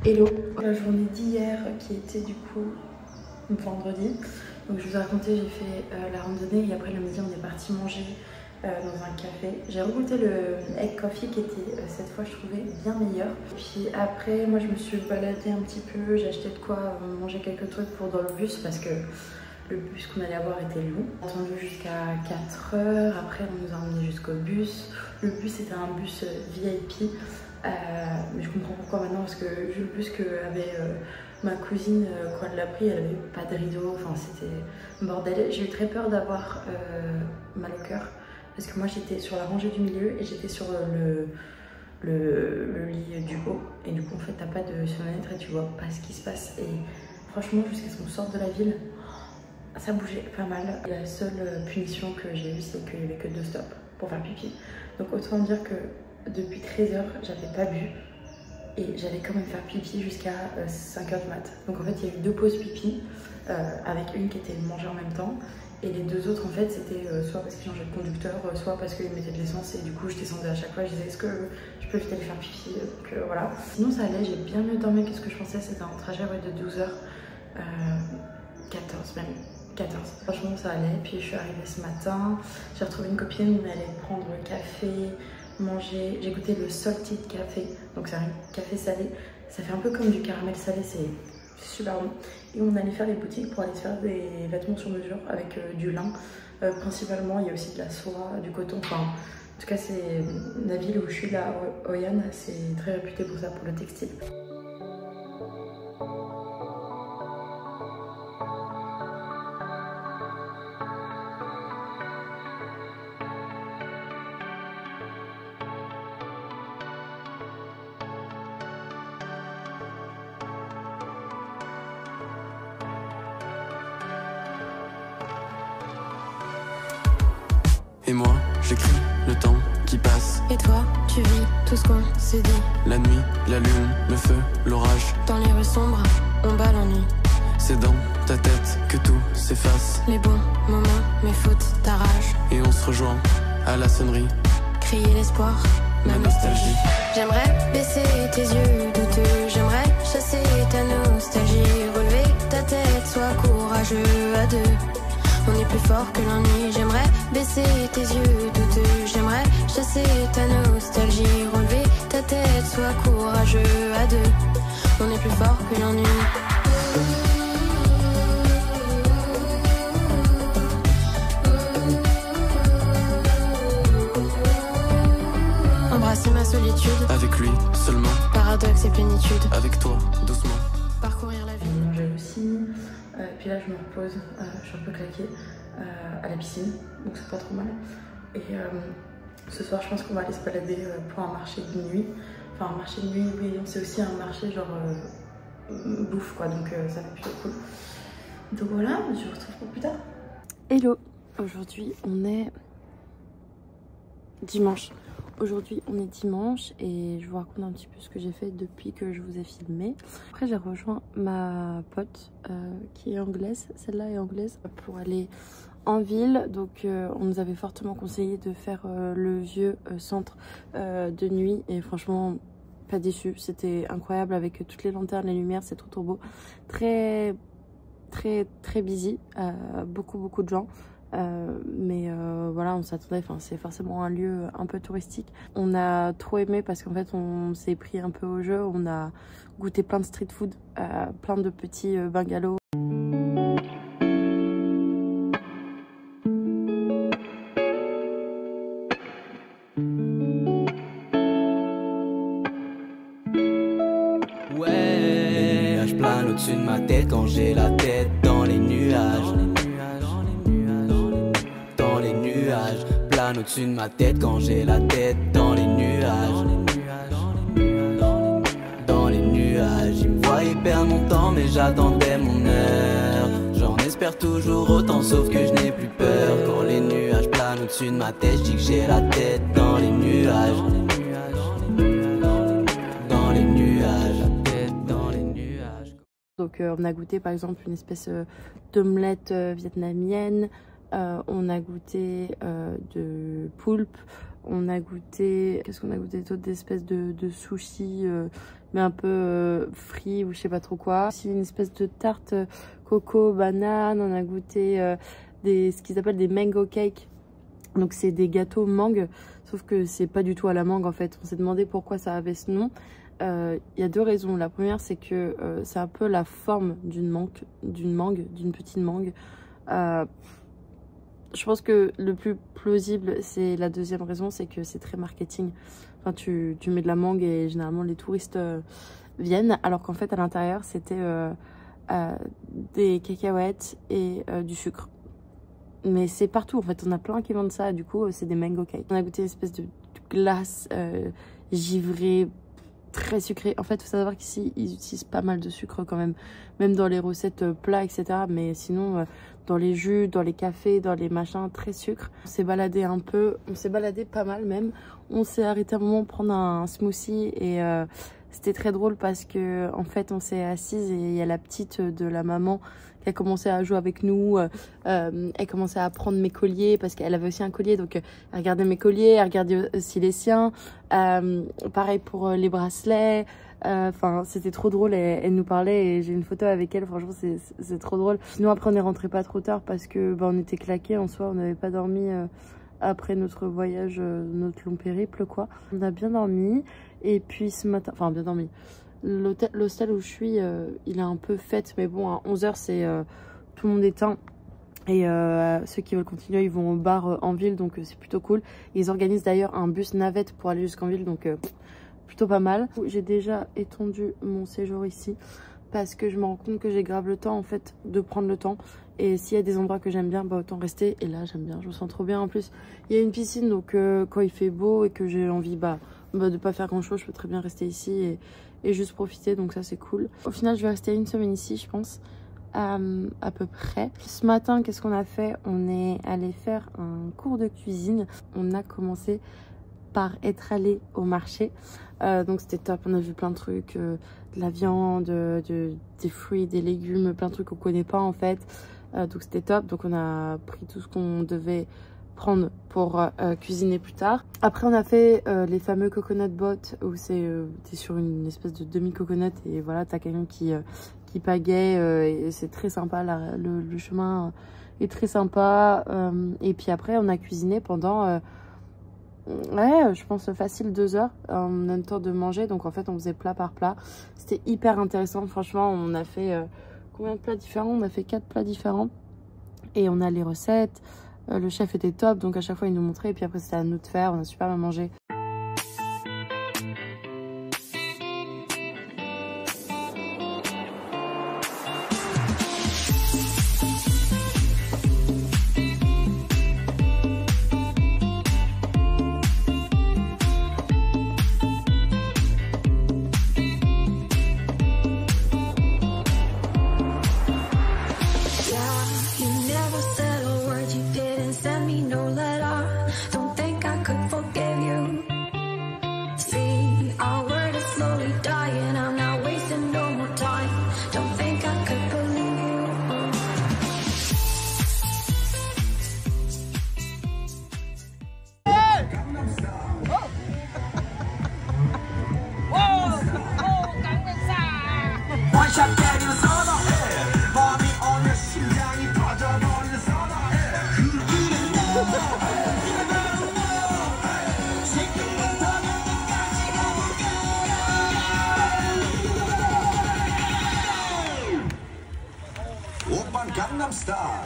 Hello, la journée d'hier qui était du coup vendredi. Donc je vous ai raconté, j'ai fait la randonnée et après le midi on est parti manger dans un café. J'ai regoûté le egg coffee qui était cette fois je trouvais bien meilleur. Puis après moi je me suis baladée un petit peu, j'ai acheté de quoi manger quelques trucs pour dans le bus parce que le bus qu'on allait avoir était long. On a attendu jusqu'à 4 heures, après on nous a emmenés jusqu'au bus. Le bus était un bus VIP. Mais je comprends pourquoi maintenant parce que vu le bus qu'avait ma cousine quand elle l'a pris, elle avait pas de rideau, enfin c'était bordel. J'ai eu très peur d'avoir mal au cœur parce que moi j'étais sur la rangée du milieu et j'étais sur le lit du haut et du coup en fait t'as pas de fenêtre et tu vois pas ce qui se passe et franchement jusqu'à ce qu'on sorte de la ville ça bougeait pas mal. La seule punition que j'ai eue c'est qu'il n'y avait que 2 stops pour faire pipi, donc autant dire que depuis 13 h j'avais pas bu et j'allais quand même faire pipi jusqu'à 5 h du mat. Donc en fait il y a eu 2 pauses pipi avec une qui était mangée en même temps et les 2 autres en fait c'était soit parce qu'ils changeaient de conducteur, soit parce qu'ils mettaient de l'essence et du coup je descendais à chaque fois, je disais est-ce que je peux vite aller faire pipi, donc voilà. Sinon ça allait, j'ai bien mieux dormi que ce que je pensais, c'était un trajet de 12 h, 14 même. 14. Franchement ça allait, puis je suis arrivée ce matin, j'ai retrouvé une copine, on allait prendre le café, manger, j'ai goûté le salted café, donc c'est un café salé, ça fait un peu comme du caramel salé, c'est super bon. Et on allait faire les boutiques pour aller se faire des vêtements sur mesure avec du lin, principalement il y a aussi de la soie, du coton, enfin en tout cas c'est la ville où je suis là, Hoi An, c'est très réputé pour ça, pour le textile. Et moi, j'écris le temps qui passe. Et toi, tu vis tout ce qu'on s'est dit. La nuit, la lune, le feu, l'orage. Dans les rues sombres, on bat l'ennui. C'est dans ta tête que tout s'efface. Les bons moments, mes fautes, ta rage. Et on se rejoint à la sonnerie. Crier l'espoir, ma nostalgie. J'aimerais baisser tes yeux douteux. J'aimerais chasser ta nostalgie. Relever ta tête, sois courageux à 2. On est plus fort que l'ennui. J'aimerais baisser tes yeux douteux. J'aimerais chasser ta nostalgie. Relever ta tête, sois courageux à 2. On est plus fort que l'ennui. Embrasser ma solitude. Avec lui seulement. Paradoxe et plénitude. Avec toi doucement. Parcourir la vie. J'ai mangé aussi. Puis là je me repose, je suis un peu claquée à la piscine, donc c'est pas trop mal. Et ce soir je pense qu'on va aller se balader pour un marché de nuit. Enfin un marché de nuit, oui, c'est aussi un marché genre bouffe quoi, donc ça va être plutôt cool. Donc voilà, je vous retrouve pour plus tard. Hello, aujourd'hui on est dimanche. Aujourd'hui on est dimanche et je vous raconte un petit peu ce que j'ai fait depuis que je vous ai filmé. Après j'ai rejoint ma pote qui est anglaise, celle-là est anglaise, pour aller en ville. Donc on nous avait fortement conseillé de faire le vieux centre de nuit et franchement pas déçu, c'était incroyable avec toutes les lanternes, les lumières, c'est trop beau. Très busy, beaucoup de gens. Mais voilà, on s'attendait, enfin c'est forcément un lieu un peu touristique. On a trop aimé parce qu'en fait on s'est pris un peu au jeu, on a goûté plein de street food, plein de petits bungalows. Ouais, je plane au-dessus de ma tête quand j'ai la tête dans les nuages. Plane au-dessus de ma tête quand j'ai la tête dans les nuages. Dans les nuages, ils me voyaient perdre mon temps mais j'attendais mon heure. J'en espère toujours autant sauf que je n'ai plus peur. Quand les nuages planent au-dessus de ma tête, je dis que j'ai la tête dans les nuages. Dans les nuages, la tête dans les nuages. Donc on a goûté par exemple une espèce d'omelette vietnamienne. On a goûté de poulpe, On a goûté, qu'est-ce qu'on a goûté d'autre, des espèces de sushi, mais un peu frits ou je sais pas trop quoi. Aussi une espèce de tarte coco, banane. On a goûté ce qu'ils appellent des mango cakes. Donc c'est des gâteaux mangue, sauf que c'est pas du tout à la mangue en fait. On s'est demandé pourquoi ça avait ce nom. Y a deux raisons. La première, c'est que c'est un peu la forme d'une petite mangue. Je pense que le plus plausible, c'est la deuxième raison, c'est que c'est très marketing. Enfin, tu mets de la mangue et généralement les touristes viennent, alors qu'en fait à l'intérieur c'était des cacahuètes et du sucre. Mais c'est partout en fait, on a plein qui vendent ça, du coup c'est des mango cakes. On a goûté une espèce de glace givrée, très sucrée. En fait, il faut savoir qu'ici ils utilisent pas mal de sucre quand même dans les recettes plats, etc. Mais sinon dans les jus, dans les cafés, dans les machins, très sucre. On s'est baladé un peu, on s'est baladé pas mal même. On s'est arrêté un moment prendre un smoothie et c'était très drôle parce que en fait on s'est assise et il y a la petite de la maman qui a commencé à jouer avec nous. Elle commençait à prendre mes colliers parce qu'elle avait aussi un collier, donc elle regardait mes colliers, elle regardait aussi les siens. Pareil pour les bracelets. Enfin, c'était trop drôle, elle nous parlait et j'ai une photo avec elle, franchement c'est trop drôle. Sinon après on est rentré pas trop tard parce que on était claqués en soi, on n'avait pas dormi après notre voyage, notre long périple quoi. On a bien dormi et puis ce matin, enfin bien dormi, l'hostel où je suis il est un peu fête, mais bon à 11 h c'est tout le monde éteint. Et ceux qui veulent continuer, ils vont au bar en ville, donc c'est plutôt cool. Ils organisent d'ailleurs un bus navette pour aller jusqu'en ville, donc plutôt pas mal. J'ai déjà étendu mon séjour ici parce que je me rends compte que j'ai grave le temps en fait de prendre le temps. Et s'il y a des endroits que j'aime bien, autant rester. Et là j'aime bien, je me sens trop bien. En plus il y a une piscine, donc quand il fait beau et que j'ai envie de pas faire grand chose, je peux très bien rester ici et juste profiter, donc ça c'est cool. Au final je vais rester une semaine ici je pense. À peu près. Ce matin, qu'est-ce qu'on a fait? On est allé faire un cours de cuisine. On a commencé par être allé au marché. Donc c'était top, on a vu plein de trucs, de la viande, des fruits, des légumes, plein de trucs qu'on connaît pas en fait. Donc c'était top, donc on a pris tout ce qu'on devait prendre pour cuisiner plus tard. Après on a fait les fameux coconut boats où t'es sur une espèce de demi-coconut et voilà, t'as quelqu'un qui pagaie et c'est très sympa, le chemin est très sympa. Et puis après on a cuisiné pendant ouais, je pense facile 2 heures en même temps de manger, donc en fait on faisait plat par plat. C'était hyper intéressant, franchement. On a fait combien de plats différents? On a fait 4 plats différents et on a les recettes. Le chef était top, donc à chaque fois il nous montrait et puis après c'était à nous de faire. On a super bien mangé. Gangnam Style.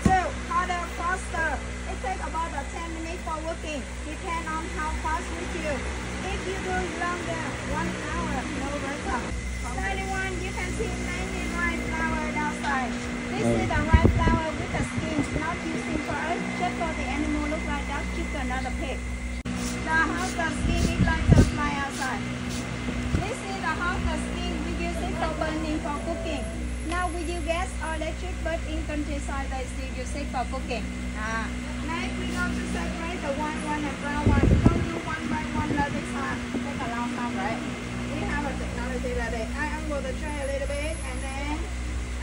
So, harder, faster. It takes about 10 minutes for working. Depend on how fast you feel. If you do longer, 1 hour, no workout. 31, you can see 19 rice flour outside. This is the rice flour with the skin, not using for us, just for the animal look like that chicken or the pig. The house of skin is like the fly outside. This is the house of skin we use it for burning for cooking. Now will you gas or electric, but in countryside they still use it for cooking. Next we go to separate the white one and brown one. Don't do one by one like this take a long time, right? We have a technology like that. I unroll the tray a little bit and then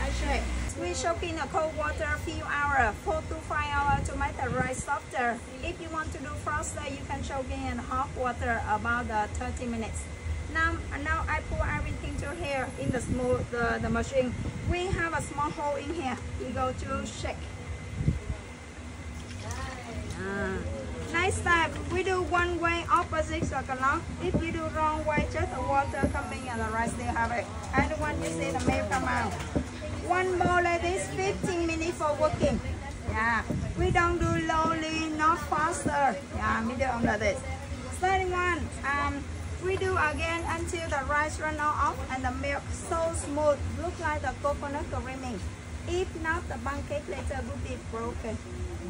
I shake. We soak in a cold water a few hours, 4 to 5 hours to make the rice softer. If you want to do faster, you can soak in hot water about 30 minutes. Now I pour everything to here in the smooth the machine. We have a small hole in here. We go to shake. Next step, we do one way opposite circle. If you do wrong way, just the water coming and the rice still have it. And when you see the milk come out. One bowl like this, 15 minutes for working. Yeah, we don't do slowly, not faster. Yeah, medium like this. 31. We do again until the rice run off and the milk so smooth, look like the coconut creaming. If not, the pancake later will be broken.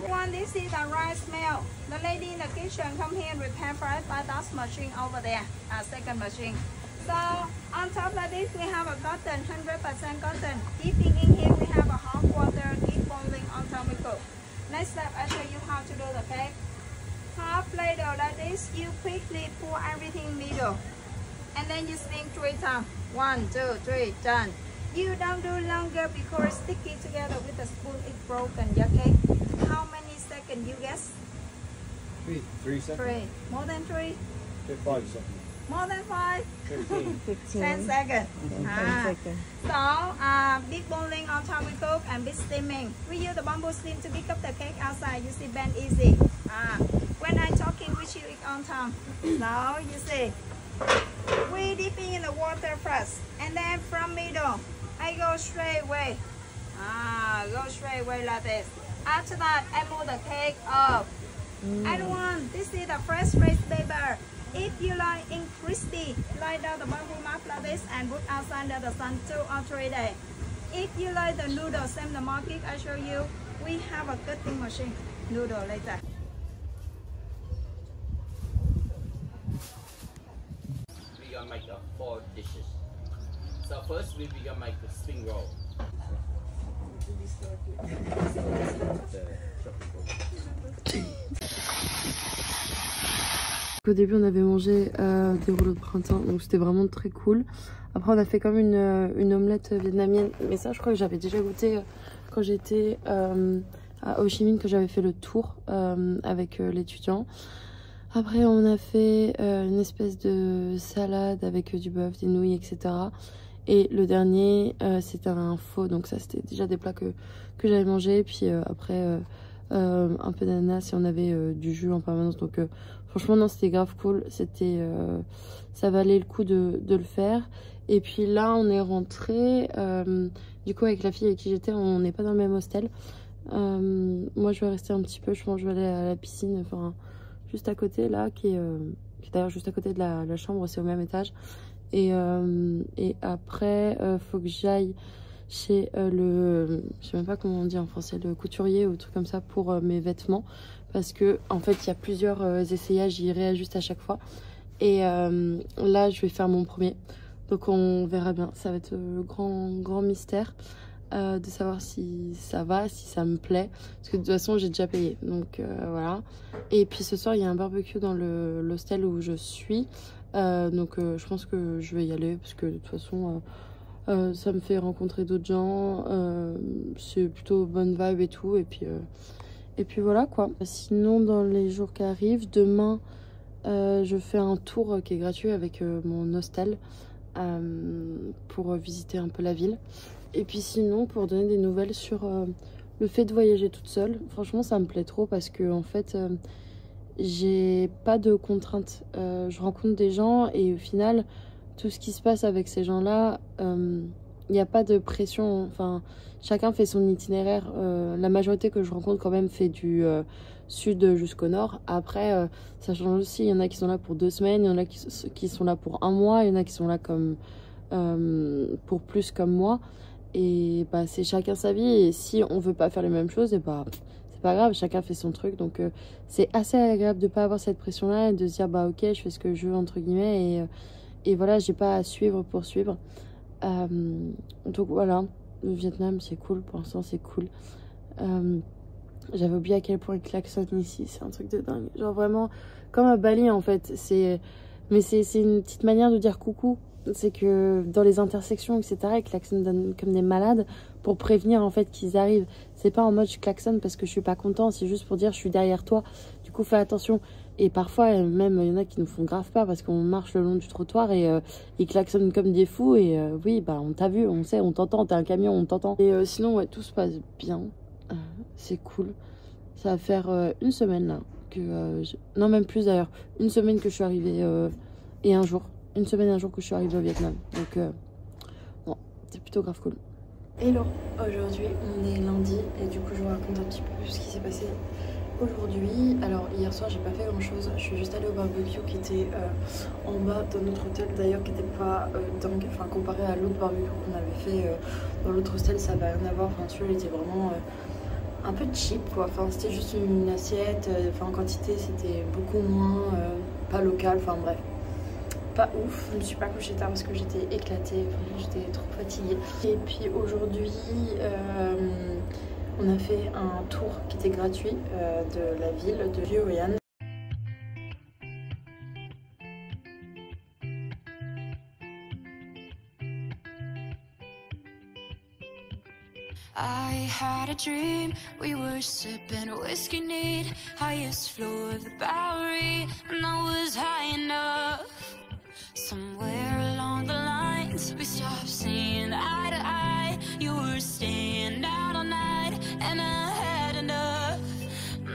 One, this is the rice mill. The lady in the kitchen come here and prepare rice by that machine over there, second machine. So on top of this, we have a cotton, 100% cotton. Dipping in here, we have a hot water, keep boiling until we cook. Next step, I show you how to do the cake. Half ladle like this, you quickly pour everything middle. And then you spin 3 times. 1, 2, 3, done. You don't do longer because sticky together with the spoon, it's broken, okay? How many seconds you guess? 3 seconds. 3. More than 3? 5 seconds. More than 5? 15. 10 seconds. Okay, 10 seconds. So, big boiling on top we cook and big steaming. We use the bamboo steam to pick up the cake outside. You see, bend easy. When I'm talking with you, it's on time. Now, you see, we dipping in the water first. And then from middle, I go straight away. Go straight away like this. After that, I move the cake up. And one, this is the fresh rice paper. If you like in crispy, lay down the bamboo mat like this and put outside the sun 2 or 3 days. If you like the noodle, same the market I show you, we have a cutting machine. Noodle later. We gonna make 4 dishes. So first we gonna make the spring roll. Au début on avait mangé des rouleaux de printemps, donc c'était vraiment très cool. Après on a fait comme une omelette vietnamienne, mais ça je crois que j'avais déjà goûté quand j'étais à Ho Chi Minh, que j'avais fait le tour avec l'étudiant. Après on a fait une espèce de salade avec du bœuf, des nouilles, etc. Et le dernier c'était un pho, donc ça c'était déjà des plats que j'avais mangé. Puis après un peu d'ananas et on avait du jus en permanence, donc franchement non, c'était grave cool, c'était ça valait le coup de le faire. Et puis là on est rentré du coup avec la fille avec qui j'étais, on n'est pas dans le même hostel. Moi je vais rester un petit peu, je pense que je vais aller à la piscine, enfin juste à côté là, qui est d'ailleurs juste à côté de la chambre, c'est au même étage. Et après faut que j'aille chez je sais même pas comment on dit en français, le couturier ou truc comme ça pour mes vêtements, parce que en fait il y a plusieurs essayages, ils réajustent à chaque fois. Et là je vais faire mon premier, donc on verra bien, ça va être le grand mystère de savoir si ça va, si ça me plaît, parce que de toute façon j'ai déjà payé, donc voilà. Et puis ce soir il y a un barbecue dans l'hostel où je suis, donc je pense que je vais y aller, parce que de toute façon ça me fait rencontrer d'autres gens, c'est plutôt bonne vibe et tout, et puis voilà quoi. Sinon dans les jours qui arrivent, demain je fais un tour qui est gratuit avec mon hostel pour visiter un peu la ville. Et puis sinon pour donner des nouvelles sur le fait de voyager toute seule, franchement ça me plaît trop, parce que en fait j'ai pas de contraintes, je rencontre des gens et au final tout ce qui se passe avec ces gens-là, il n'y a pas de pression, enfin chacun fait son itinéraire. La majorité que je rencontre quand même fait du sud jusqu'au nord. Après ça change aussi, il y en a qui sont là pour 2 semaines, il y en a qui sont là pour 1 mois, il y en a qui sont là comme pour plus comme moi. Et bah c'est chacun sa vie, et si on veut pas faire les mêmes choses, et bah c'est pas grave, chacun fait son truc. Donc c'est assez agréable de pas avoir cette pression là et de se dire bah ok je fais ce que je veux entre guillemets, et voilà, j'ai pas à suivre pour suivre. Donc voilà, le Vietnam c'est cool, pour l'instant c'est cool. J'avais oublié à quel point il klaxonne ici, c'est un truc de dingue. Genre vraiment, comme à Bali en fait. Mais c'est une petite manière de dire coucou. C'est que dans les intersections, etc., ils klaxonnent comme des malades pour prévenir en fait qu'ils arrivent. C'est pas en mode je klaxonne parce que je suis pas content, c'est juste pour dire je suis derrière toi. Du coup, fais attention. Et parfois, même, il y en a qui nous font grave peur parce qu'on marche le long du trottoir et ils klaxonnent comme des fous. Et oui, bah on t'a vu, on sait, on t'entend, t'es un camion, on t'entend. Et sinon, ouais, tout se passe bien. C'est cool. Ça va faire une semaine là. Non, même plus d'ailleurs. Une semaine que je suis arrivée et un jour. Une semaine et un jour que je suis arrivée au Vietnam. Donc, bon, c'est plutôt grave cool. Hello, aujourd'hui on est lundi et du coup je vous raconte un petit peu ce qui s'est passé aujourd'hui. Alors hier soir j'ai pas fait grand chose, je suis juste allée au barbecue qui était en bas de notre hôtel d'ailleurs, qui était pas dingue, enfin comparé à l'autre barbecue qu'on avait fait dans l'autre hostel ça avait rien à voir, enfin celui-là il était vraiment un peu cheap quoi, enfin c'était juste une assiette, enfin en quantité c'était beaucoup moins pas local, enfin bref. Pas ouf, je me suis pas couchée tard parce que j'étais éclatée, enfin, j'étais trop fatiguée. Et puis aujourd'hui, on a fait un tour qui était gratuit de la ville de Vieux Hoi An. I had a dream, we were sipping whiskey neat, highest floor of the Bowery, and I was high enough. Somewhere along the lines, we stopped seeing eye to eye. You were staying out all night, and I had enough.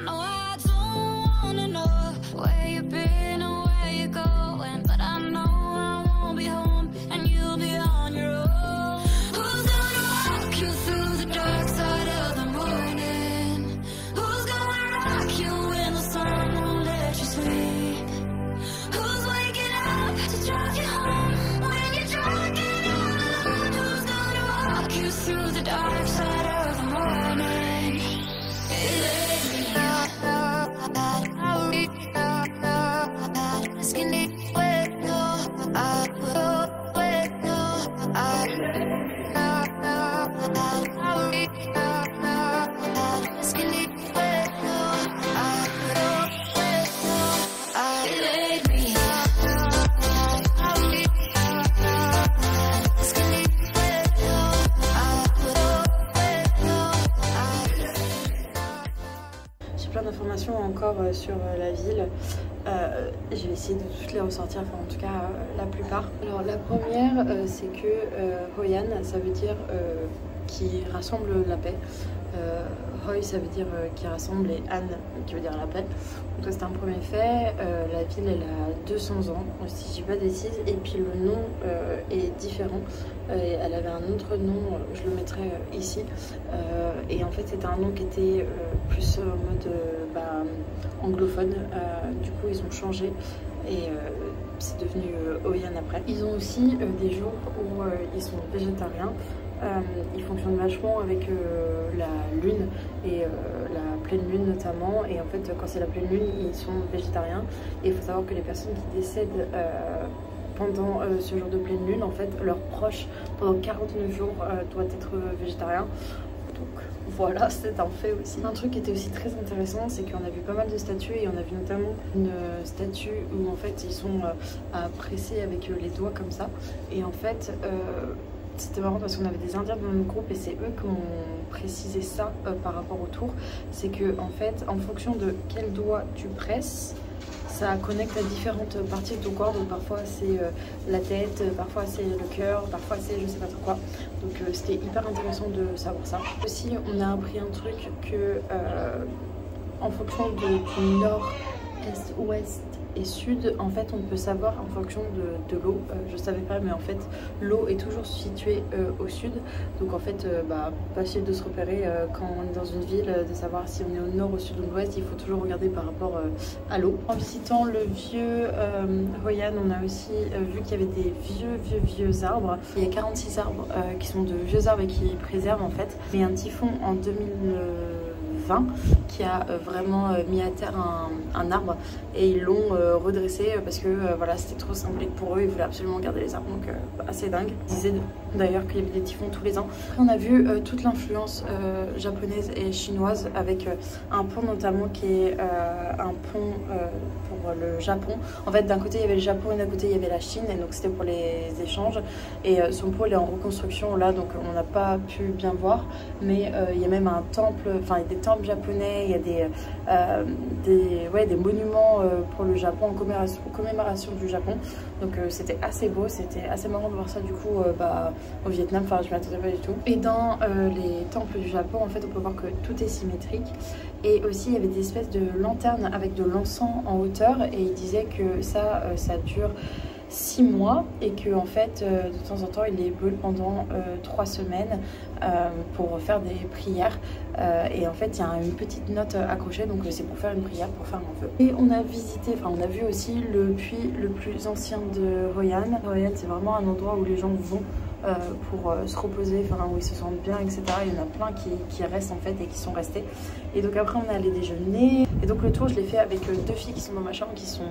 No, I don't wanna know where you've been or where you're going, but I know I won't be home, and you'll be on your own. Who's gonna walk you through the dark side of the morning? Who's gonna rock you when the sun won't let you sleep? Who's waking up to drive you home when you're drunk and all alone? Who's gonna walk you through the dark side of the morning? Plein d'informations encore sur la ville. Je vais essayer de toutes les ressortir, enfin en tout cas la plupart. Alors la première c'est que Hoi An ça veut dire qui rassemble la paix. Hoi ça veut dire qui rassemble et An qui veut dire la paix. Donc ça c'est un premier fait. La ville elle a 200 ans si je dis pas de bêtises et puis le nom est différent. Elle avait un autre nom, je le mettrai ici. Et en fait c'était un nom qui était plus en mode anglophone. Du coup ils ont changé et c'est devenu Hoi An après. Ils ont aussi des jours où ils sont végétariens. Ils fonctionnent vachement avec la lune et la pleine lune notamment, et en fait quand c'est la pleine lune ils sont végétariens, et il faut savoir que les personnes qui décèdent pendant ce jour de pleine lune, en fait leurs proches pendant 49 jours doivent être végétariens. Donc voilà, c'est un fait aussi. Un truc qui était aussi très intéressant, c'est qu'on a vu pas mal de statues, et on a vu notamment une statue où en fait ils sont à presser avec les doigts comme ça, et en fait c'était marrant parce qu'on avait des Indiens dans notre groupe et c'est eux qui ont précisé ça par rapport au tour. C'est que en fait, en fonction de quel doigt tu presses, ça connecte à différentes parties de ton corps. Donc parfois c'est la tête, parfois c'est le cœur, parfois c'est je sais pas trop quoi. Donc c'était hyper intéressant de savoir ça. Aussi on a appris un truc que en fonction du nord, est, ouest et sud, en fait on peut savoir en fonction de l'eau. Je savais pas, mais en fait l'eau est toujours située au sud, donc en fait pas facile de se repérer quand on est dans une ville, de savoir si on est au nord, au sud ou à l'ouest. Il faut toujours regarder par rapport à l'eau. En visitant le vieux Hoi An, on a aussi vu qu'il y avait des vieux arbres. Il y a 46 arbres qui sont de vieux arbres et qui préservent en fait. Mais un typhon en 2020 20 qui a vraiment mis à terre un arbre et ils l'ont redressé parce que voilà, c'était trop symbolique pour eux, ils voulaient absolument garder les arbres, donc assez dingue. Ils disaient d'ailleurs qu'il y avait des typhons tous les ans. On a vu toute l'influence japonaise et chinoise avec un pont notamment qui est un pont pour le Japon. En fait, d'un côté il y avait le Japon et d'un côté il y avait la Chine, et donc c'était pour les échanges, et son pont est en reconstruction là, donc on n'a pas pu bien voir, mais il y a même un temple, enfin il y a des temples japonais, il y a des monuments pour le Japon en commémoration du Japon, donc c'était assez beau, c'était assez marrant de voir ça du coup au Vietnam, enfin je m'y attendais pas du tout. Et dans les temples du Japon, en fait on peut voir que tout est symétrique, et aussi il y avait des espèces de lanternes avec de l'encens en hauteur, et il disait que ça dure 6 mois et que en fait de temps en temps il les brûle pendant 3 semaines pour faire des prières, et en fait il y a une petite note accrochée, donc c'est pour faire une prière, pour faire un vœu. Et on a visité, enfin on a vu aussi le puits le plus ancien de Hoi An. Hoi An, c'est vraiment un endroit où les gens vont pour se reposer, enfin où ils se sentent bien, etc. Il y en a plein qui restent en fait et qui sont restés. Et donc après on est allé déjeuner, et donc le tour je l'ai fait avec 2 filles qui sont dans ma chambre, qui sont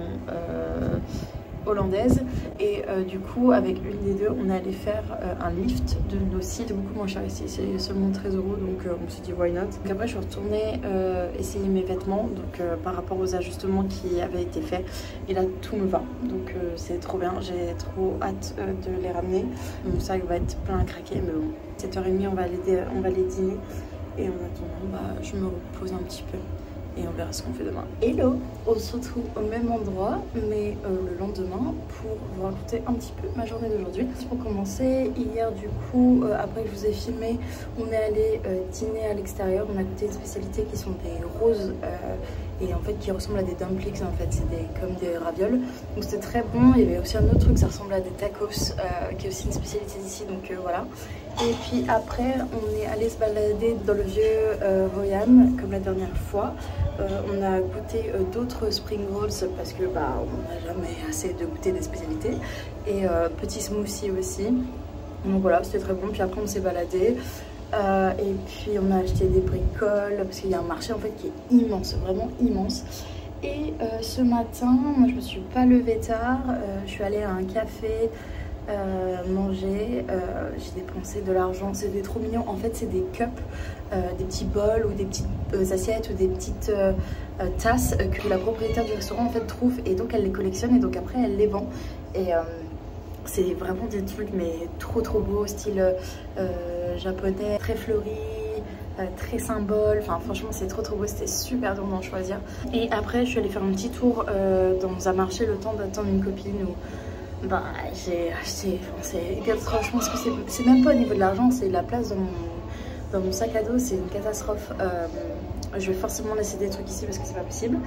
hollandaise, et du coup avec une des deux on est allé faire un lift de nos sites, beaucoup moins cher ici, c'est seulement 13 €, donc on s'est dit why not. Donc après je suis retournée essayer mes vêtements, donc par rapport aux ajustements qui avaient été faits, et là tout me va, donc c'est trop bien, j'ai trop hâte de les ramener. Mon sac va être plein à craquer, mais bon, 7h30 on va aller dîner, et en attendant je me repose un petit peu et on verra ce qu'on fait demain. Hello, on se retrouve au même endroit mais le lendemain pour vous raconter un petit peu ma journée d'aujourd'hui. Pour commencer, hier du coup après que je vous ai filmé, on est allé dîner à l'extérieur. On a goûté une spécialité qui sont des roses et en fait qui ressemblent à des dumplings, en fait c'est comme des ravioles, donc c'était très bon. Il y avait aussi un autre truc, ça ressemble à des tacos qui est aussi une spécialité d'ici, donc voilà. Et puis après on est allé se balader dans le vieux Hoi An comme la dernière fois. On a goûté d'autres spring rolls parce que on n'a jamais assez de goûter des spécialités, et petit smoothie aussi, donc voilà, c'était très bon. Puis après on s'est baladé et puis on a acheté des bricoles parce qu'il y a un marché en fait qui est immense, vraiment immense. Et ce matin moi je me suis pas levée tard, je suis allée à un café manger, j'ai dépensé de l'argent, c'était trop mignon. En fait c'est des cups, des petits bols ou des petites assiettes ou des petites tasses que la propriétaire du restaurant en fait trouve, et donc elle les collectionne et donc après elle les vend, et c'est vraiment des trucs mais trop beaux, style japonais, très fleuri, très symbole, enfin franchement c'est trop beau, c'était super dur d'en choisir. Et après je suis allée faire un petit tour dans un marché le temps d'attendre une copine, où j'ai acheté, franchement c'est même pas au niveau de l'argent, c'est la place dans mon sac à dos, c'est une catastrophe. Je vais forcément laisser des trucs ici parce que c'est pas possible.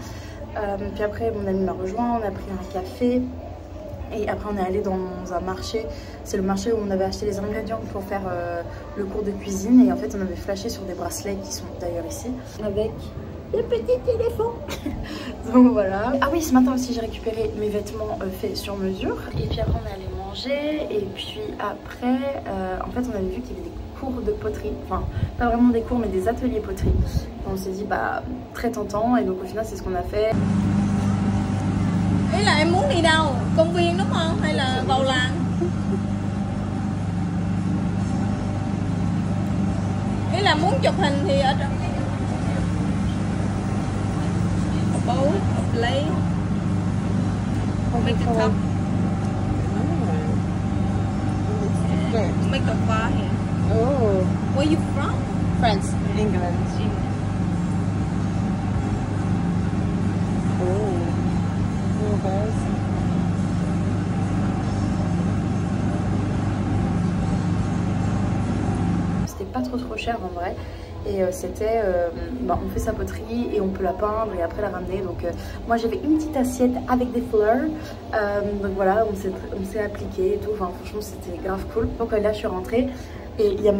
Puis après mon ami m'a rejoint, on a pris un café, et après on est allé dans un marché, c'est le marché où on avait acheté les ingrédients pour faire le cours de cuisine, et en fait on avait flashé sur des bracelets qui sont d'ailleurs ici avec le petit téléphone. Donc voilà. Ah oui, ce matin aussi j'ai récupéré mes vêtements faits sur mesure, et puis après on est allé manger, et puis après en fait on avait vu qu'il y avait des cours de poterie, enfin pas vraiment des cours mais des ateliers poterie. On s'est dit très tentant, et donc au final c'est ce qu'on a fait. Ý là em muốn đi đâu? Công viên đúng không? Hay là vào làng? Ý là muốn chụp hình thì ở trong boat, play, make a cup, make a bar here. Oh, Where you from? France, England. Oh, c'était pas trop cher en vrai, et c'était on fait sa poterie et on peut la peindre et après la ramener. Donc moi j'avais une petite assiette avec des fleurs, donc voilà, on s'est appliqué et tout, enfin franchement c'était grave cool. Donc là je suis rentrée et il y a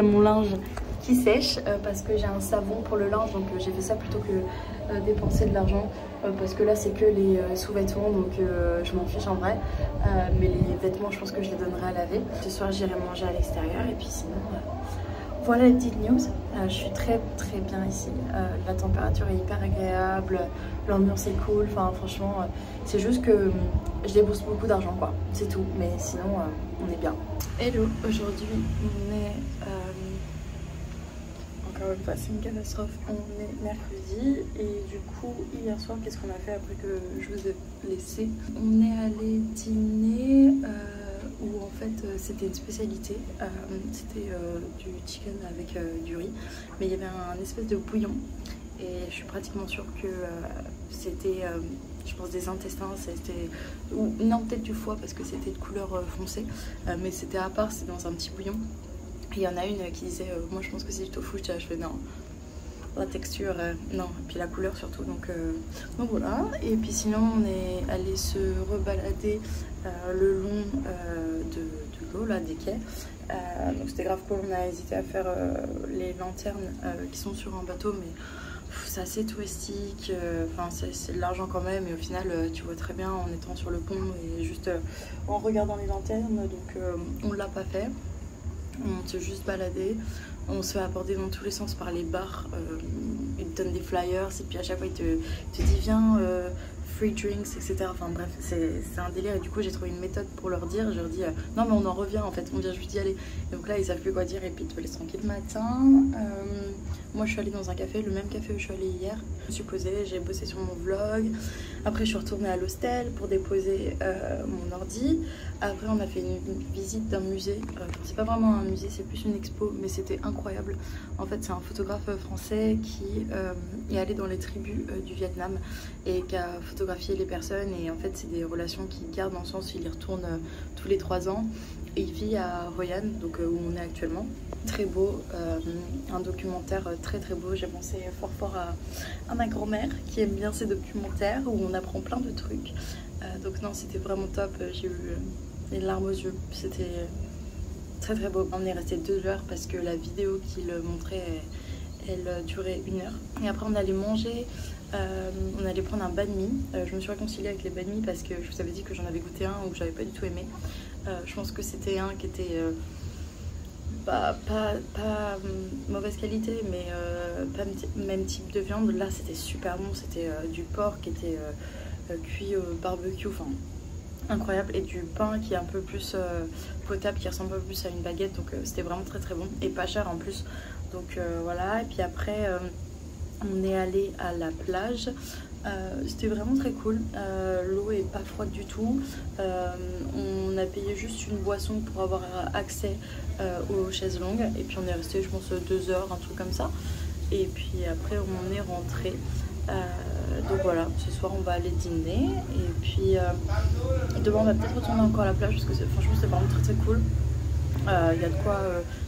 mon linge qui sèche parce que j'ai un savon pour le linge, donc j'ai fait ça plutôt que dépenser de l'argent parce que là c'est que les sous-vêtements, donc je m'en fiche en vrai, mais les vêtements je pense que je les donnerai à laver. Ce soir j'irai manger à l'extérieur, et puis sinon Voilà les petites news. Je suis très bien ici. La température est hyper agréable, l'ambiance est cool. Enfin, franchement, c'est juste que je débourse beaucoup d'argent, quoi. C'est tout. Mais sinon, on est bien. Hello. Aujourd'hui, on est encore une fois, c'est une catastrophe. On est mercredi et du coup, hier soir, qu'est-ce qu'on a fait après que je vous ai laissé? On est allé dîner. Où en fait c'était une spécialité, c'était du chicken avec du riz, mais il y avait un espèce de bouillon et je suis pratiquement sûre que c'était, je pense, des intestins, c'était, ou non, peut-être du foie parce que c'était de couleur foncée, mais c'était à part, c'est dans un petit bouillon. Et il y en a une qui disait moi je pense que c'est du tofu, je fais non. La texture, non, et puis la couleur surtout, donc voilà. Et puis sinon on est allé se rebalader le long de l'eau, là, des quais. Donc c'était grave cool, on a hésité à faire les lanternes qui sont sur un bateau, mais c'est assez touristique, enfin c'est de l'argent quand même, et au final tu vois très bien en étant sur le pont et juste en regardant les lanternes, donc on l'a pas fait. On s'est juste baladé, on se fait aborder dans tous les sens par les bars, ils te donnent des flyers et puis à chaque fois ils te disent viens, free drinks, etc. Enfin bref, c'est un délire, et du coup j'ai trouvé une méthode pour leur dire, je leur dis non mais on en revient en fait, on vient juste d'y aller. Et donc là ils savent plus quoi dire et puis ils te laissent tranquille. Matin, moi je suis allée dans un café, le même café où je suis allée hier. Je me suis posée, j'ai bossé sur mon vlog, après je suis retournée à l'hostel pour déposer mon ordi. Après on a fait une visite d'un musée, c'est pas vraiment un musée, c'est plus une expo, mais c'était incroyable. En fait c'est un photographe français qui est allé dans les tribus du Vietnam et qui a photographié les personnes, et en fait c'est des relations qu'il garde dans le sens où il y retourne tous les 3 ans. Et il vit à Hoi An, donc où on est actuellement. Très beau, un documentaire très beau. J'ai pensé fort à ma grand-mère qui aime bien ces documentaires où on apprend plein de trucs. Donc non, c'était vraiment top, j'ai eu les larmes aux yeux, c'était très beau. On est resté 2 heures parce que la vidéo qu'il montrait, elle durait 1 heure. Et après on allait manger, on allait prendre un banh mi. Je me suis réconciliée avec les banh mi parce que je vous avais dit que j'en avais goûté un où j'avais pas du tout aimé. Je pense que c'était un qui était pas mauvaise qualité, mais pas même type de viande. Là c'était super bon, c'était du porc qui était cuit au barbecue, enfin incroyable, et du pain qui est un peu plus potable, qui ressemble un peu plus à une baguette, donc c'était vraiment très bon et pas cher en plus, donc voilà. Et puis après on est allé à la plage. C'était vraiment très cool, l'eau est pas froide du tout, on a payé juste une boisson pour avoir accès aux chaises longues, et puis on est resté je pense 2 heures, un truc comme ça, et puis après on est rentré. Donc voilà, ce soir on va aller dîner, et puis demain on va peut-être retourner encore à la plage parce que franchement c'est vraiment très cool. Il y a de quoi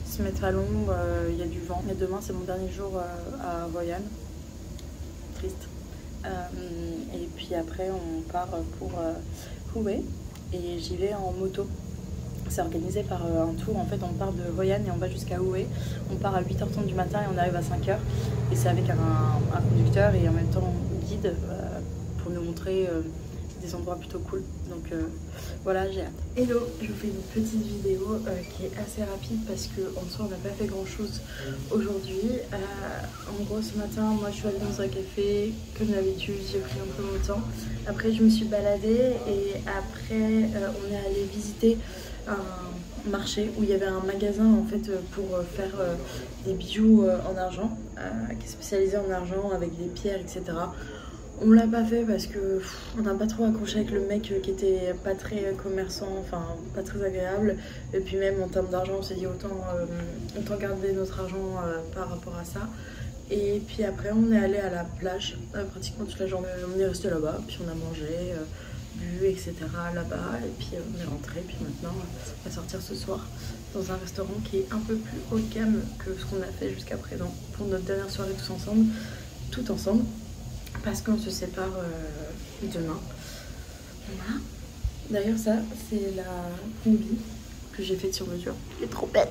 se mettre à l'ombre, il y a du vent, et demain c'est mon dernier jour à Hoi An, triste. Et puis après on part pour Hue, et j'y vais en moto. C'est organisé par un tour, en fait on part de Hoi An et on va jusqu'à Hue. On part à 8h30 du matin et on arrive à 5h, et c'est avec un conducteur et en même temps guide pour nous montrer des endroits plutôt cool, donc voilà, j'ai hâte. Hello, je vous fais une petite vidéo qui est assez rapide parce qu'en soi on n'a pas fait grand chose aujourd'hui. En gros ce matin moi je suis allée dans un café comme d'habitude, j'ai pris un peu mon temps. Après je me suis baladée et après on est allé visiter un marché où il y avait un magasin en fait pour faire des bijoux en argent, qui est spécialisé en argent avec des pierres, etc. On l'a pas fait parce que on n'a pas trop accroché avec le mec qui était pas très commerçant, enfin pas très agréable. Et puis même en termes d'argent, on s'est dit autant garder notre argent par rapport à ça. Et puis après on est allé à la plage pratiquement toute la journée. On est resté là-bas, puis on a mangé, bu, etc. là-bas. Et puis on est rentré. Puis maintenant on va sortir ce soir dans un restaurant qui est un peu plus haut de gamme que ce qu'on a fait jusqu'à présent pour notre dernière soirée tout ensemble. Parce qu'on se sépare demain. Voilà. D'ailleurs ça c'est la combi que j'ai faite sur mesure. Elle est trop belle.